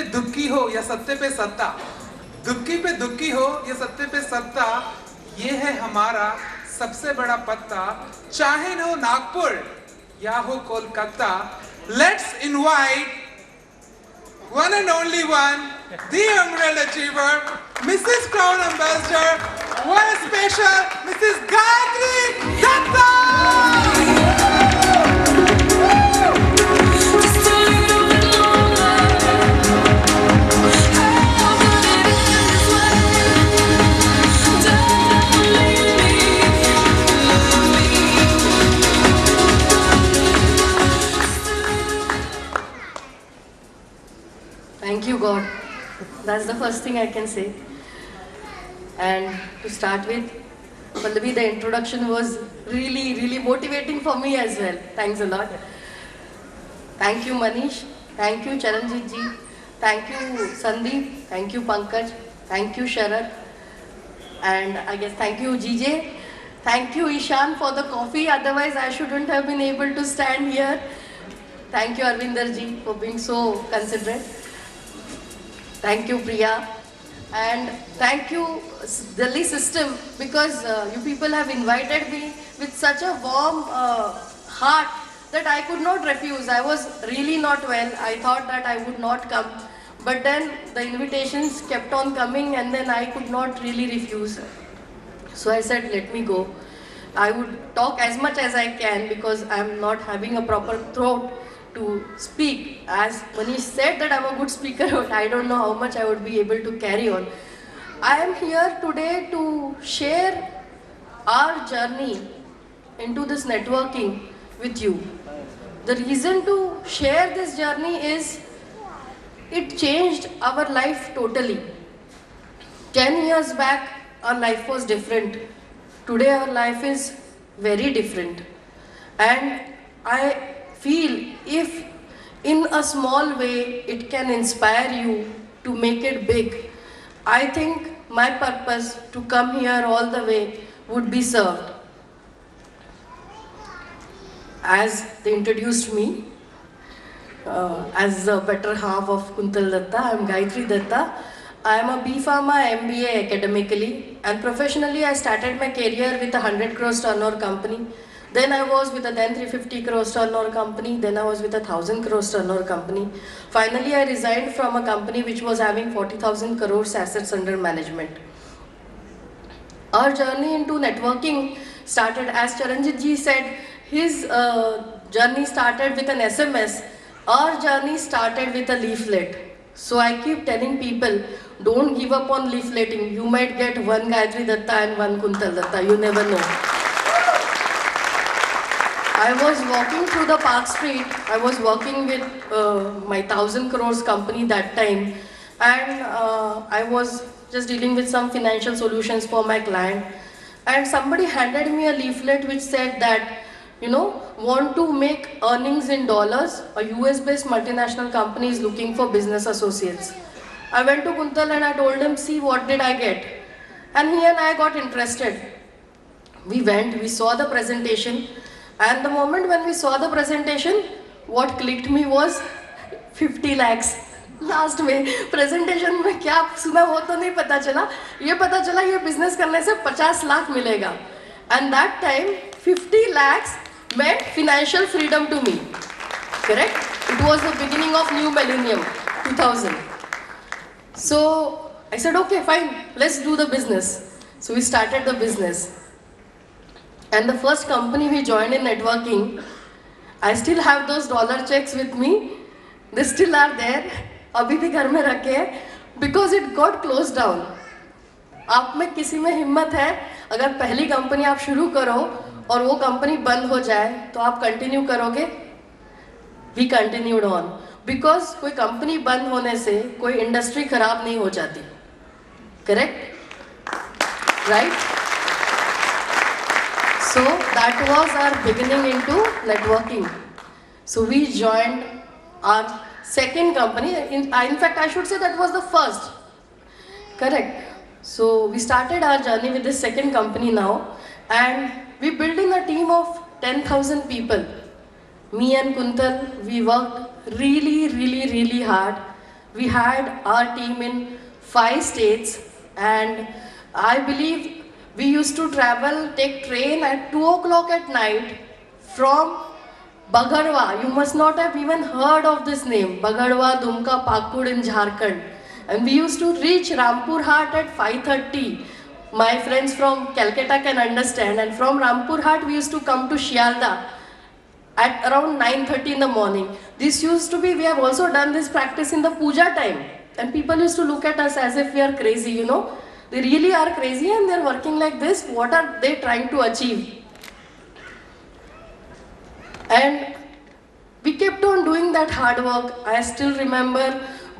पे दुखी हो या सत्ते पे सत्ता, दुखी पे दुखी हो या सत्ते पे सत्ता, ये है हमारा सबसे बड़ा पत्ता। चाहे हो नागपुर या हो Kolkata, let's invite one and only one, the umbrella achiever, Mrs. Crown Ambassador, what a special Mrs. Gayatri Datta! Thank you, God. That's the first thing I can say. And to start with, Pallavi, the introduction was really, really motivating for me as well. Thanks a lot. Thank you, Manish. Thank you, Charanjit ji. Thank you, Sandeep. Thank you, Pankaj. Thank you, Sharad. And I guess thank you, GJ. Thank you, Ishan, for the coffee. Otherwise, I shouldn't have been able to stand here. Thank you, Arvinder ji, for being so considerate. Thank you, Priya. And thank you, Delhi system, because you people have invited me with such a warm heart that I could not refuse. I was really not well. I thought that I would not come. But then the invitations kept on coming and then I could not really refuse. So I said, let me go. I would talk as much as I can because I'm not having a proper throat to speak. As Manish said that I'm a good speaker, but I don't know how much I would be able to carry on. I am here today to share our journey into this networking with you. The reason to share this journey is it changed our life totally. 10 years back, our life was different. Today, our life is very different. And I feel if in a small way it can inspire you to make it big, I think my purpose to come here all the way would be served. As they introduced me, as the better half of Kuntal Datta, I am Gayatri Datta. I am a B.Pharma MBA academically, and professionally I started my career with a 100 crores turnover company. Then I was with a 350 crores turnover company. Then I was with a 1000 crores turnover company. Finally, I resigned from a company which was having 40,000 crores assets under management. Our journey into networking started, as Charanjit ji said, his journey started with an SMS. Our journey started with a leaflet. So I keep telling people, don't give up on leafleting. You might get one Gayatri Datta and one Kuntal Datta. You never know. I was walking through the Park Street. I was working with my 1000 crores company that time. And I was just dealing with some financial solutions for my client. And somebody handed me a leaflet which said that, you know, want to make earnings in dollars, a US-based multinational company is looking for business associates. I went to Kuntal and I told him, see, what did I get? And he and I got interested. We went, we saw the presentation, and the moment when we saw the presentation, what clicked me was 50 lakhs. Last में presentation में क्या सुना वो तो नहीं पता चला, ये पता चला ये बिजनेस करने से 50 लाख मिलेगा. And that time 50 lakhs meant financial freedom to me. Correct? It was the beginning of new millennium, 2000. So I said, okay, fine, let's do the business. So we started the business. And the first company we joined in networking, I still have those dollar checks with me. They still are there. अभी भी घर में रखे हैं, because it got closed down. आप में किसी में हिम्मत है, अगर पहली कंपनी आप शुरू करो और वो कंपनी बंद हो जाए तो आप कंटिन्यू करोगे? We continued on, because कोई कंपनी बंद होने से कोई इंडस्ट्री खराब नहीं हो जाती. Correct? Right? So that was our beginning into networking. So we joined our second company. In fact, I should say that was the first. Correct. So we started our journey with this second company now, and we built in a team of 10,000 people. Me and Kuntal, we worked really hard. we had our team in 5 states, and I believe we used to travel, take train at 2 o'clock at night from Bagarwa. You must not have even heard of this name, Bagarwa, Dumka, Pakur in Jharkhand. And we used to reach Rampur Hat at 5:30. My friends from Calcutta can understand. And from Rampur Hat, we used to come to Shialda at around 9:30 in the morning. This used to be, we have also done this practice in the puja time. And people used to look at us as if we are crazy, you know. They really are crazy and they're working like this. What are they trying to achieve? And we kept on doing that hard work. I still remember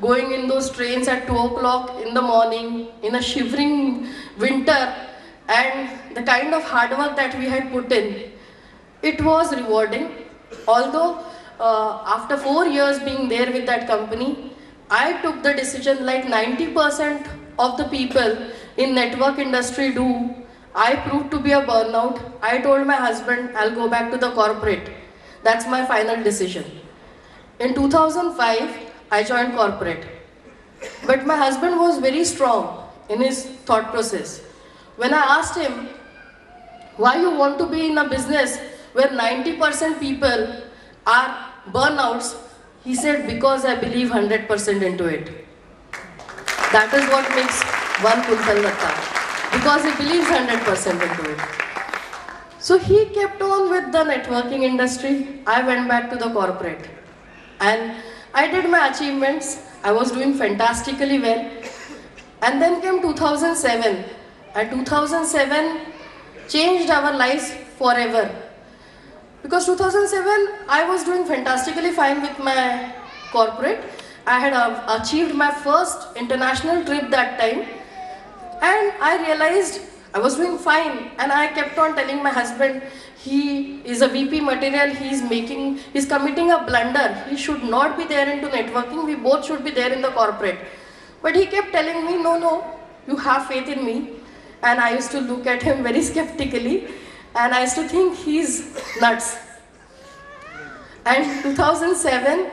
going in those trains at 2 o'clock in the morning in a shivering winter, and the kind of hard work that we had put in. It was rewarding. Although after 4 years being there with that company, I took the decision, like 90% of the people in network industry do. I proved to be a burnout. I told my husband, I'll go back to the corporate. That's my final decision. In 2005, I joined corporate. But my husband was very strong in his thought process. When I asked him, why you want to be in a business where 90% people are burnouts, he said, because I believe 100% into it. That is what makes one Kuntal Datta, because he believes 100% into it. So he kept on with the networking industry. I went back to the corporate. And I did my achievements. I was doing fantastically well. And then came 2007. And 2007 changed our lives forever. Because 2007, I was doing fantastically fine with my corporate. I had achieved my first international trip that time. And I realized I was doing fine, and I kept on telling my husband, he is a VP material, he's committing a blunder. He should not be there into networking, we both should be there in the corporate. But he kept telling me, no, you have faith in me. And I used to look at him very skeptically, and I used to think he's nuts. And 2007,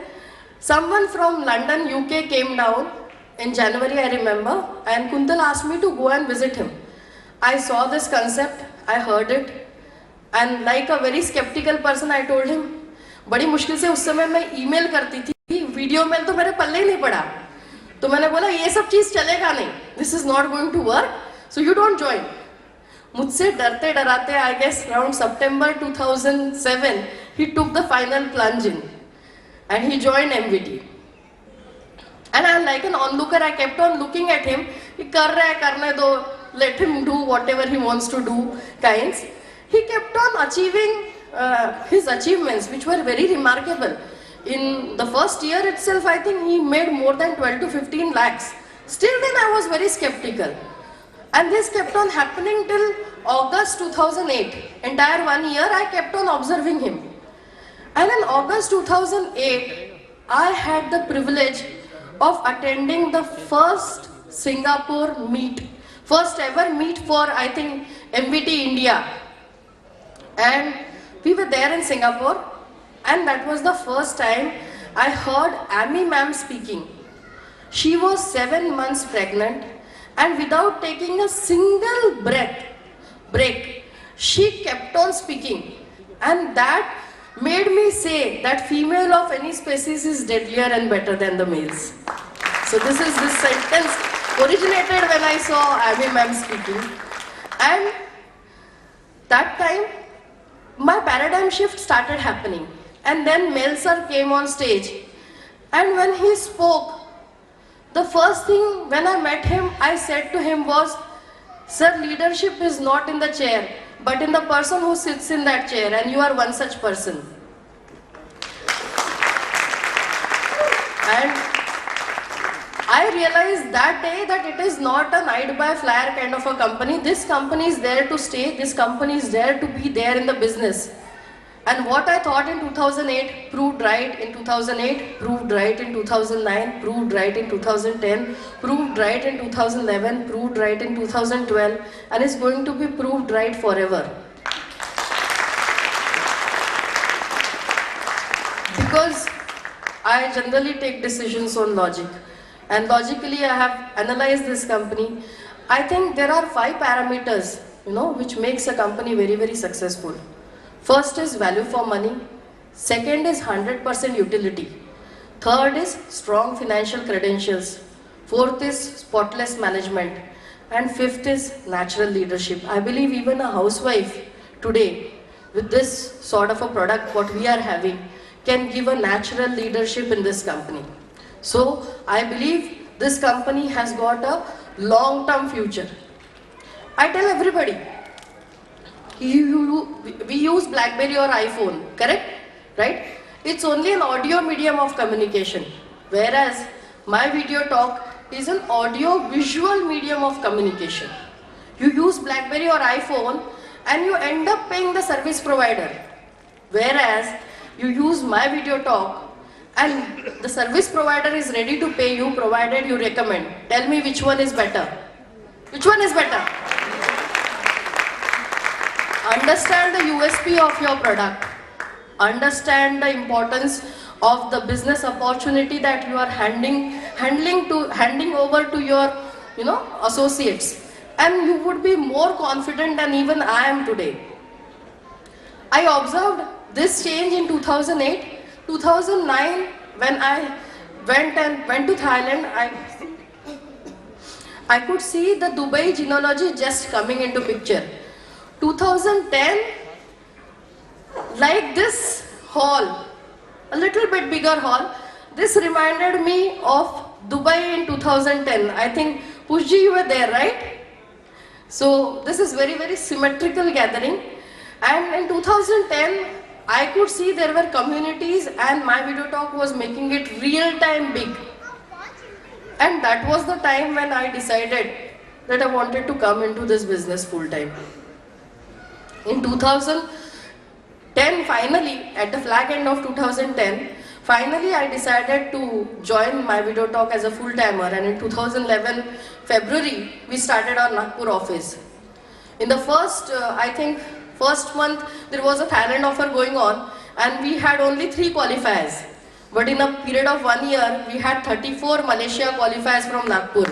someone from London, UK came down in January, I remember, and Kuntal asked me to go and visit him. I saw this concept, I heard it, and like a very skeptical person, I told him, बड़ी मुश्किल से उस समय मैं email करती थी, video mail तो मेरे पल्ले ही नहीं पड़ा, तो मैंने बोला ये सब चीज चलेगा नहीं, this is not going to work, so you don't join. मुझसे डरते डराते, I guess around September 2007, he took the final plunge in, and he joined MVT. And I'm like an onlooker, I kept on looking at him, he कर रहा है करने दो, let him do whatever he wants to do kinds. He kept on achieving his achievements, which were very remarkable. In the first year itself, I think he made more than 12 to 15 lakhs. Still then I was very skeptical. And this kept on happening till August 2008. Entire 1 year I kept on observing him. And in August 2008, I had the privilege of attending the first Singapore meet. First ever meet for, I think, MVT India. And we were there in Singapore, and that was the first time I heard Amy ma'am speaking. She was 7 months pregnant, and without taking a single break, she kept on speaking. And that made me say that female of any species is deadlier and better than the males. So this sentence originated when I saw Abby ma'am speaking. And that time, my paradigm shift started happening. And then Mel sir came on stage. And when he spoke, the first thing when I met him, I said to him was, sir, leadership is not in the chair, but in the person who sits in that chair, and you are one such person. And I realized that day that it is not a night by flyer kind of a company. This company is there to stay. This company is there to be there in the business. And what I thought in 2008 proved right in 2008, proved right in 2009, proved right in 2010, proved right in 2011, proved right in 2012, and is going to be proved right forever. Because I generally take decisions on logic. and logically I have analyzed this company. I think there are 5 parameters, which makes a company very, very successful. First is value for money. Second is 100% utility. Third is strong financial credentials. Fourth is spotless management. And fifth is natural leadership. I believe even a housewife today, with this sort of a product what we are having, can give a natural leadership in this company. So I believe this company has got a long-term future. I tell everybody, we use BlackBerry or iPhone, correct? Right? It's only an audio medium of communication, whereas my video talk is an audio-visual medium of communication. You use BlackBerry or iPhone and you end up paying the service provider, whereas you use my video talk and the service provider is ready to pay you provided you recommend. Tell me which one is better. Which one is better? Understand the USP of your product. Understand the importance of the business opportunity that you are handing over to your associates, and you would be more confident than even I am today. I observed this change in 2008, 2009 when I went to Thailand. I could see the Dubai genealogy just coming into picture. 2010, like this hall, a little bit bigger hall, this reminded me of Dubai in 2010. I think Pushji, you were there, right? So this is very, very symmetrical gathering. And in 2010, I could see there were communities and my video talk was making it real time big. And that was the time when I decided that I wanted to come into this business full time. In 2010, finally, at the flag end of 2010, finally I decided to join my video talk as a full-timer, and in 2011, February, we started our Nagpur office. In the first month, there was a talent offer going on and we had only 3 qualifiers. But in a period of 1 year, we had 34 Malaysia qualifiers from Nagpur.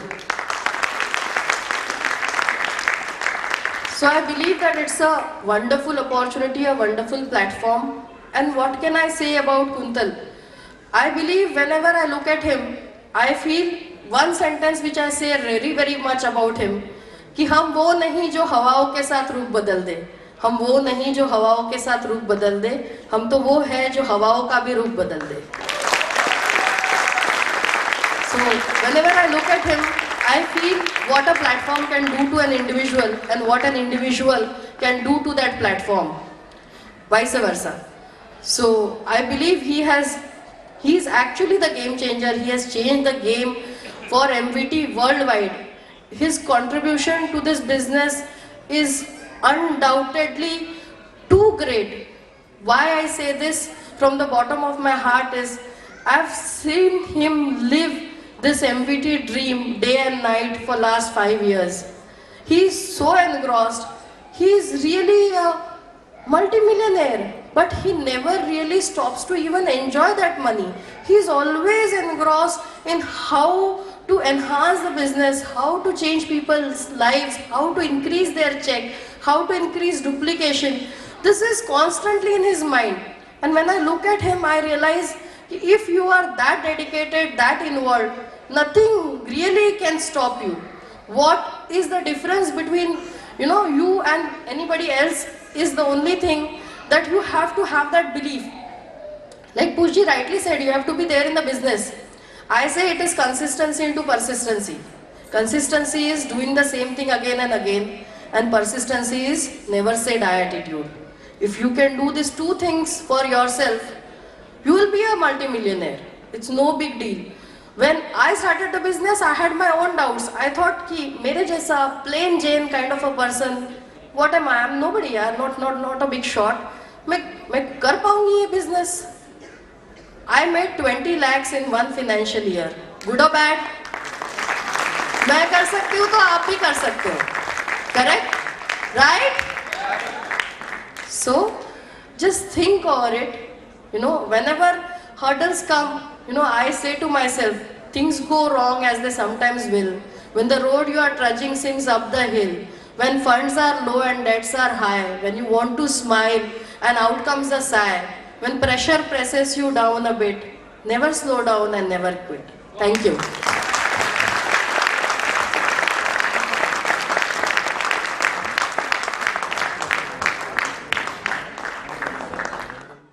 So I believe that it's a wonderful opportunity, a wonderful platform. And what can I say about Kuntal? I believe whenever I look at him, I feel one sentence which I say very, very much about him, कि हम वो नहीं जो हवाओं के साथ रूप बदल दे, हम वो नहीं जो हवाओं के साथ रूप बदल दे, हम तो वो है जो हवाओं का भी रूप बदल दे. So whenever I look at him, I feel what a platform can do to an individual and what an individual can do to that platform, vice versa. So I believe he's actually the game changer. He has changed the game for MVT worldwide. His contribution to this business is undoubtedly too great. Why I say this from the bottom of my heart is I've seen him live this MVT dream day and night for last 5 years. He's so engrossed. He's really a multimillionaire, but he never really stops to even enjoy that money. He's always engrossed in how to enhance the business, how to change people's lives, how to increase their check, how to increase duplication. This is constantly in his mind. And when I look at him, I realize if you are that dedicated, that involved, nothing really can stop you. What is the difference between you and anybody else is the only thing that you have to have that belief. Like Pushji rightly said, you have to be there in the business. I say it is consistency into persistency. Consistency is doing the same thing again and again, and persistency is never say die attitude. If you can do these 2 things for yourself, you will be a multimillionaire. It's no big deal. When I started the business, I had my own doubts. I thought कि मेरे जैसा plain Jane kind of a person, what am I? I'm nobody. I'm not a big shot. मैं कर पाऊंगी ये business? I made 20 lakhs in 1 financial year. Good or bad? मैं कर सकती हूँ तो आप भी कर सकते हो. Correct? Right? So, just think over it. Whenever hurdles come, I say to myself, things go wrong as they sometimes will, when the road you are trudging sinks up the hill, when funds are low and debts are high, when you want to smile and out comes a sigh, when pressure presses you down a bit, never slow down and never quit. Thank you.